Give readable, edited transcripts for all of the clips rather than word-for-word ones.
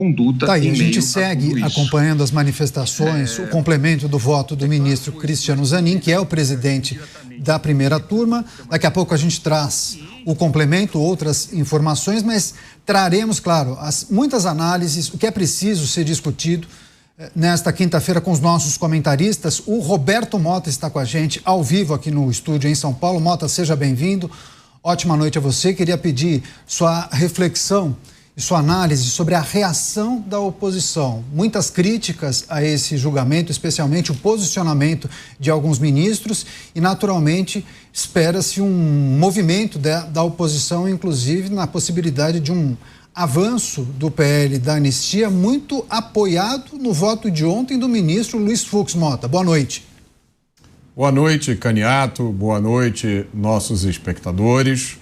conduta. Tá aí, a gente segue acompanhando as manifestações, o complemento do voto do ministro Cristiano Zanin, que é o presidente da primeira turma. Daqui a pouco a gente traz o complemento, outras informações, mas traremos, claro, muitas análises, o que é preciso ser discutido nesta quinta-feira com os nossos comentaristas. O Roberto Mota está com a gente ao vivo aqui no estúdio em São Paulo. Mota, seja bem-vindo. Ótima noite a você. Queria pedir sua reflexão e sua análise sobre a reação da oposição. Muitas críticas a esse julgamento, especialmente o posicionamento de alguns ministros e, naturalmente, espera-se um movimento da oposição, inclusive na possibilidade de um avanço do PL da anistia, muito apoiado no voto de ontem do ministro Luiz Fux. Mota, boa noite. Boa noite, Caniato. Boa noite, nossos espectadores.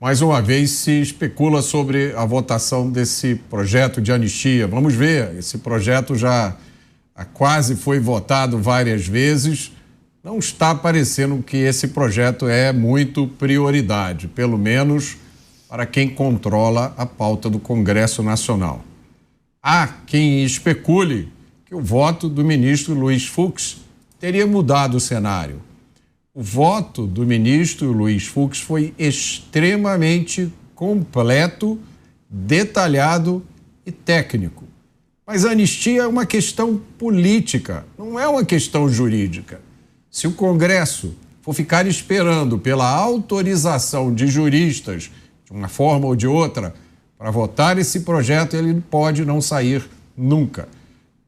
Mais uma vez se especula sobre a votação desse projeto de anistia. Vamos ver, esse projeto já quase foi votado várias vezes. Não está parecendo que esse projeto é muito prioridade, pelo menos para quem controla a pauta do Congresso Nacional. Há quem especule que o voto do ministro Luiz Fux teria mudado o cenário. O voto do ministro Luiz Fux foi extremamente completo, detalhado e técnico. Mas a anistia é uma questão política, não é uma questão jurídica. Se o Congresso for ficar esperando pela autorização de juristas, de uma forma ou de outra, para votar esse projeto, ele pode não sair nunca.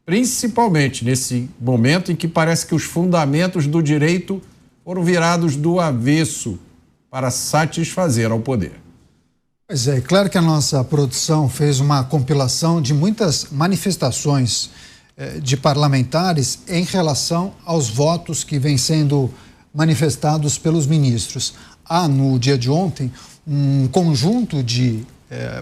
Principalmente nesse momento em que parece que os fundamentos do direito foram virados do avesso para satisfazer ao poder. Pois é, claro que a nossa produção fez uma compilação de muitas manifestações de parlamentares em relação aos votos que vêm sendo manifestados pelos ministros. Há, no dia de ontem, um conjunto de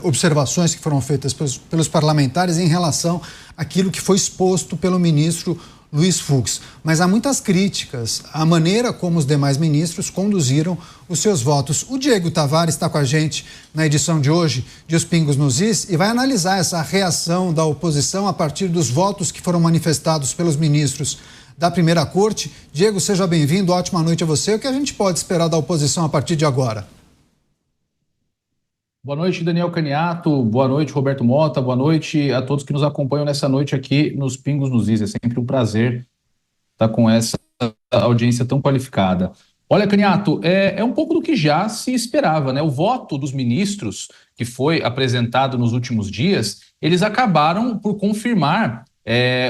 observações que foram feitas pelos parlamentares em relação àquilo que foi exposto pelo ministro Luiz Fux. Mas há muitas críticas à maneira como os demais ministros conduziram os seus votos. O Diego Tavares está com a gente na edição de hoje de Os Pingos nos Is e vai analisar essa reação da oposição a partir dos votos que foram manifestados pelos ministros da primeira corte. Diego, seja bem-vindo, ótima noite a você. O que a gente pode esperar da oposição a partir de agora? Boa noite, Daniel Caniato, boa noite, Roberto Mota, boa noite a todos que nos acompanham nessa noite aqui nos Pingos nos Is. É sempre um prazer estar com essa audiência tão qualificada. Olha, Caniato, é um pouco do que já se esperava, né? O voto dos ministros que foi apresentado nos últimos dias, eles acabaram por confirmar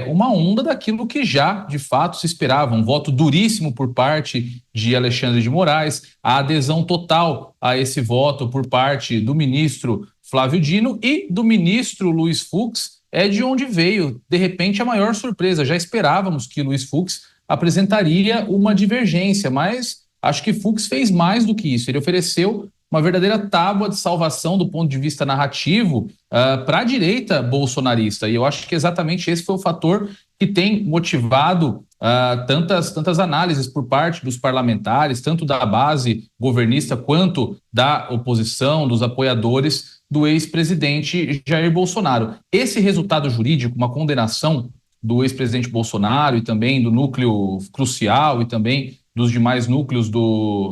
uma onda daquilo que já, de fato, se esperava. Um voto duríssimo por parte de Alexandre de Moraes, a adesão total a esse voto por parte do ministro Flávio Dino e do ministro Luiz Fux, é de onde veio, de repente, a maior surpresa. Já esperávamos que Luiz Fux apresentaria uma divergência, mas acho que Fux fez mais do que isso. Ele ofereceu uma verdadeira tábua de salvação do ponto de vista narrativo para a direita bolsonarista. E eu acho que exatamente esse foi o fator que tem motivado tantas análises por parte dos parlamentares, tanto da base governista quanto da oposição, dos apoiadores do ex-presidente Jair Bolsonaro. Esse resultado jurídico, uma condenação do ex-presidente Bolsonaro e também do núcleo crucial e também dos demais núcleos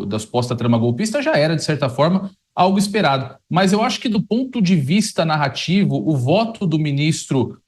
da suposta trama golpista, já era, de certa forma, algo esperado. Mas eu acho que, do ponto de vista narrativo, o voto do ministro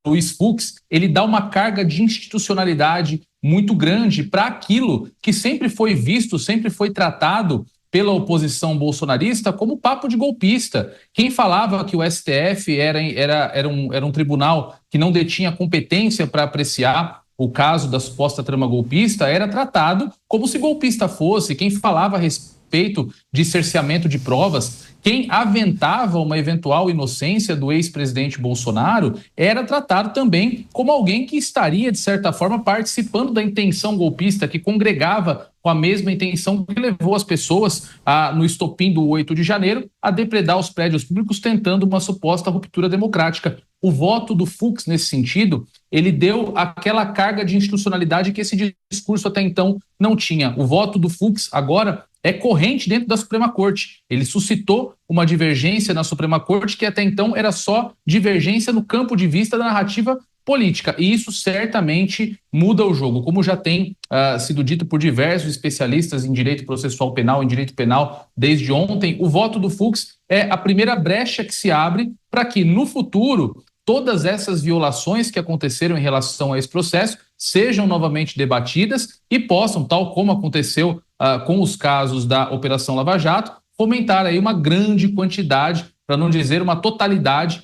Luiz Fux, ele dá uma carga de institucionalidade muito grande para aquilo que sempre foi visto, sempre foi tratado pela oposição bolsonarista como papo de golpista. Quem falava que o STF era um tribunal que não detinha competência para apreciar o caso da suposta trama golpista era tratado como se golpista fosse. Quem falava a respeito de cerceamento de provas, quem aventava uma eventual inocência do ex-presidente Bolsonaro era tratado também como alguém que estaria, de certa forma, participando da intenção golpista, que congregava com a mesma intenção que levou as pessoas no estopim do 8 de janeiro a depredar os prédios públicos tentando uma suposta ruptura democrática. O voto do Fux, nesse sentido, ele deu aquela carga de institucionalidade que esse discurso até então não tinha. O voto do Fux agora é corrente dentro da Suprema Corte. Ele suscitou uma divergência na Suprema Corte que até então era só divergência no campo de vista da narrativa política, e isso certamente muda o jogo, como já tem sido dito por diversos especialistas em direito processual penal, em direito penal, desde ontem. O voto do Fux é a primeira brecha que se abre para que, no futuro, todas essas violações que aconteceram em relação a esse processo sejam novamente debatidas e possam, tal como aconteceu com os casos da Operação Lava Jato, fomentar aí uma grande quantidade, para não dizer uma totalidade,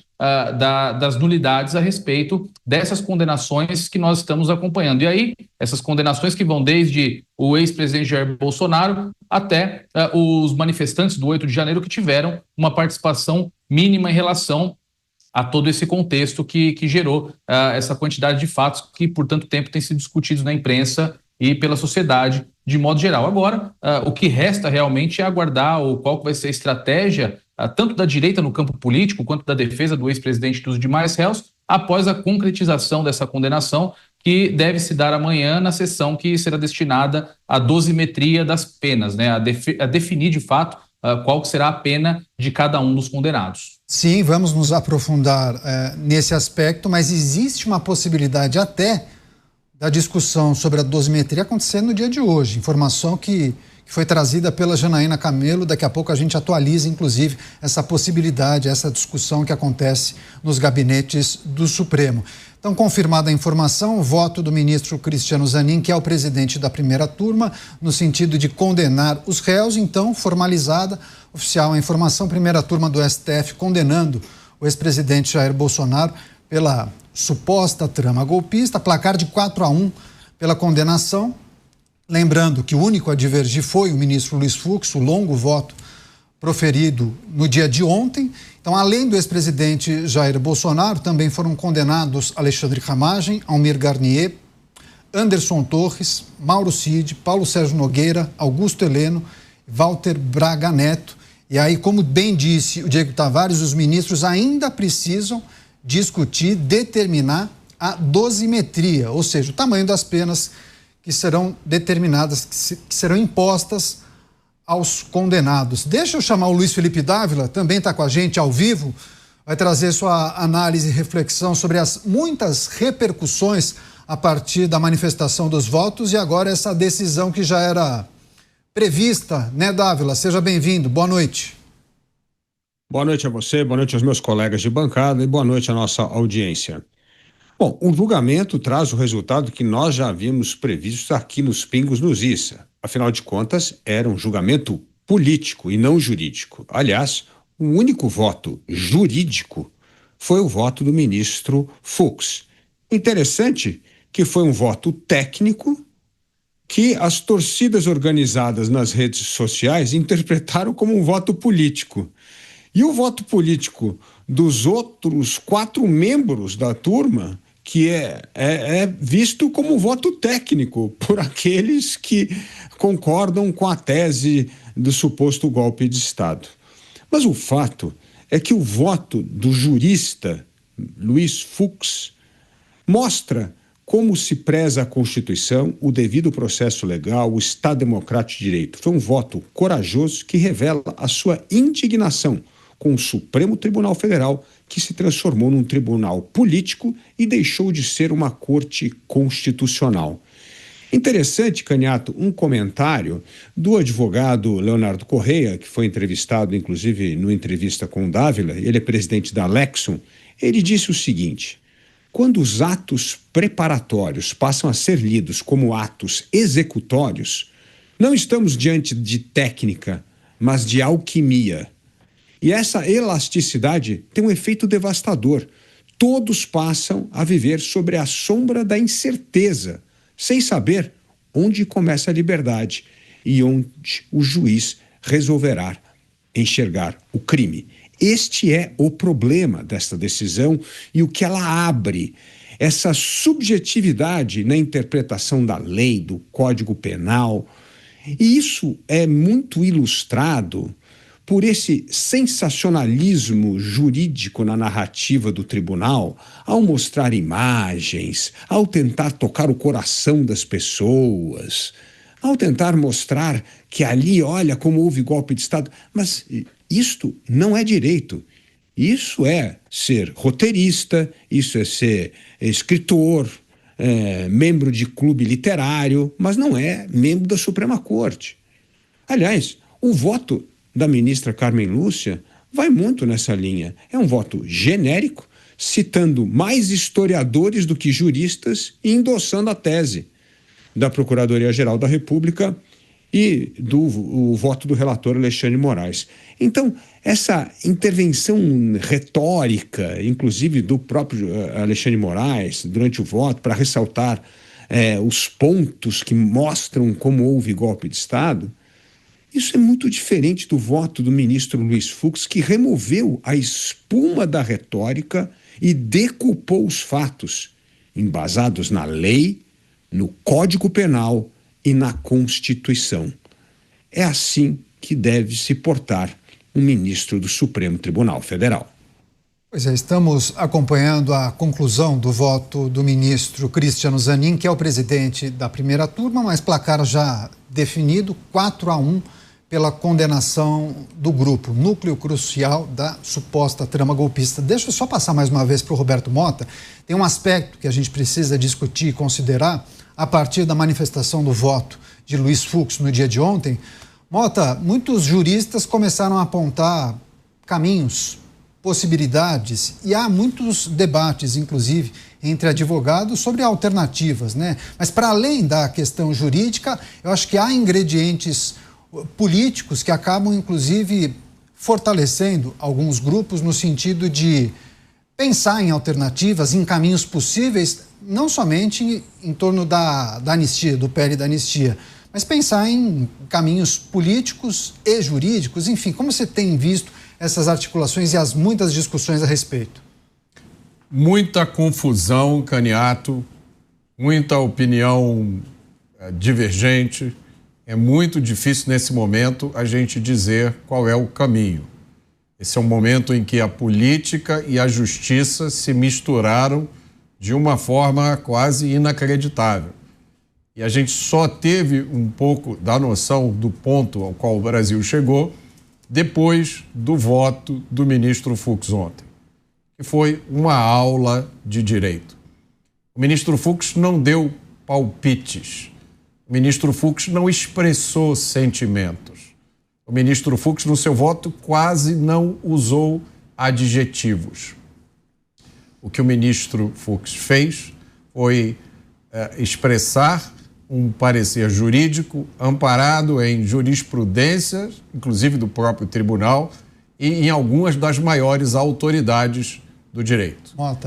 das nulidades a respeito dessas condenações que nós estamos acompanhando. E aí, essas condenações que vão desde o ex-presidente Jair Bolsonaro até os manifestantes do 8 de janeiro que tiveram uma participação mínima em relação a todo esse contexto que gerou essa quantidade de fatos que por tanto tempo têm sido discutidos na imprensa e pela sociedade de modo geral. Agora, o que resta realmente é aguardar qual que vai ser a estratégia tanto da direita no campo político quanto da defesa do ex-presidente e dos demais réus após a concretização dessa condenação, que deve se dar amanhã na sessão que será destinada à dosimetria das penas, né, a definir de fato qual será a pena de cada um dos condenados. Sim, vamos nos aprofundar nesse aspecto, mas existe uma possibilidade até da discussão sobre a dosimetria acontecer no dia de hoje. Informação que foi trazida pela Janaína Camelo. Daqui a pouco a gente atualiza, inclusive, essa possibilidade, essa discussão que acontece nos gabinetes do Supremo. Então, confirmada a informação, o voto do ministro Cristiano Zanin, que é o presidente da primeira turma, no sentido de condenar os réus. Então, formalizada, oficial a informação, primeira turma do STF condenando o ex-presidente Jair Bolsonaro pela suposta trama golpista, placar de 4-1 pela condenação. Lembrando que o único a divergir foi o ministro Luiz Fux, o longo voto proferido no dia de ontem. Então, além do ex-presidente Jair Bolsonaro, também foram condenados Alexandre Ramagem, Almir Garnier, Anderson Torres, Mauro Cid, Paulo Sérgio Nogueira, Augusto Heleno, Walter Braga Neto. E aí, como bem disse o Diego Tavares, os ministros ainda precisam discutir, determinar a dosimetria, ou seja, o tamanho das penas que serão determinadas, que serão impostas aos condenados. Deixa eu chamar o Luiz Felipe Dávila, também está com a gente ao vivo, vai trazer sua análise e reflexão sobre as muitas repercussões a partir da manifestação dos votos e agora essa decisão que já era prevista, né, Dávila? Seja bem-vindo, boa noite. Boa noite a você, boa noite aos meus colegas de bancada e boa noite à nossa audiência. Bom, o julgamento traz o resultado que nós já havíamos previsto aqui nos Pingos nos Is. Afinal de contas, era um julgamento político e não jurídico. Aliás, o único voto jurídico foi o voto do ministro Fux. Interessante que foi um voto técnico que as torcidas organizadas nas redes sociais interpretaram como um voto político. E o voto político dos outros 4 membros da turma, que é visto como voto técnico por aqueles que concordam com a tese do suposto golpe de Estado. Mas o fato é que o voto do jurista Luiz Fux mostra como se preza a Constituição, o devido processo legal, o Estado Democrático de Direito. Foi um voto corajoso que revela a sua indignação com o Supremo Tribunal Federal, que se transformou num tribunal político e deixou de ser uma corte constitucional. Interessante, Caniato, um comentário do advogado Leonardo Correia, que foi entrevistado, inclusive, numa entrevista com o Dávila, ele é presidente da Lexum. Ele disse o seguinte: quando os atos preparatórios passam a ser lidos como atos executórios, não estamos diante de técnica, mas de alquimia. E essa elasticidade tem um efeito devastador. Todos passam a viver sobre a sombra da incerteza, sem saber onde começa a liberdade e onde o juiz resolverá enxergar o crime. Este é o problema desta decisão e o que ela abre, essa subjetividade na interpretação da lei, do Código Penal. E isso é muito ilustrado por esse sensacionalismo jurídico na narrativa do tribunal, ao mostrar imagens, ao tentar tocar o coração das pessoas. ao tentar mostrar que ali, olha como houve golpe de Estado. Mas isto não é direito. Isso é ser roteirista, isso é ser escritor, membro de clube literário, mas não é membro da Suprema Corte. Aliás, o voto da ministra Carmen Lúcia vai muito nessa linha. É um voto genérico, citando mais historiadores do que juristas e endossando a tese da Procuradoria-Geral da República e o voto do relator Alexandre Moraes. Então, essa intervenção retórica, inclusive do próprio Alexandre Moraes, durante o voto, para ressaltar os pontos que mostram como houve golpe de Estado, isso é muito diferente do voto do ministro Luiz Fux, que removeu a espuma da retórica e decupou os fatos, embasados na lei, no Código Penal e na Constituição. É assim que deve se portar um ministro do Supremo Tribunal Federal. Pois é, estamos acompanhando a conclusão do voto do ministro Cristiano Zanin, que é o presidente da primeira turma, mas placar já definido, 4-1, pela condenação do grupo, núcleo crucial da suposta trama golpista. Deixa eu só passar mais uma vez para o Roberto Mota. Tem um aspecto que a gente precisa discutir e considerar a partir da manifestação do voto de Luiz Fux no dia de ontem. Mota, muitos juristas começaram a apontar caminhos, possibilidades, e há muitos debates, inclusive, entre advogados sobre alternativas, né? Mas para além da questão jurídica, eu acho que há ingredientes políticos que acabam, inclusive, fortalecendo alguns grupos no sentido de pensar em alternativas, em caminhos possíveis, não somente em torno da anistia, do PL da anistia, mas pensar em caminhos políticos e jurídicos. Enfim, como você tem visto essas articulações e as muitas discussões a respeito? Muita confusão, Caniato, muita opinião divergente. É muito difícil nesse momento a gente dizer qual é o caminho. Esse é um momento em que a política e a justiça se misturaram de uma forma quase inacreditável. E a gente só teve um pouco da noção do ponto ao qual o Brasil chegou depois do voto do ministro Fux ontem, que foi uma aula de direito. O ministro Fux não deu palpites. O ministro Fux não expressou sentimentos. O ministro Fux, no seu voto, quase não usou adjetivos. O que o ministro Fux fez foi expressar um parecer jurídico amparado em jurisprudência, inclusive do próprio tribunal, e em algumas das maiores autoridades do direito. Mota.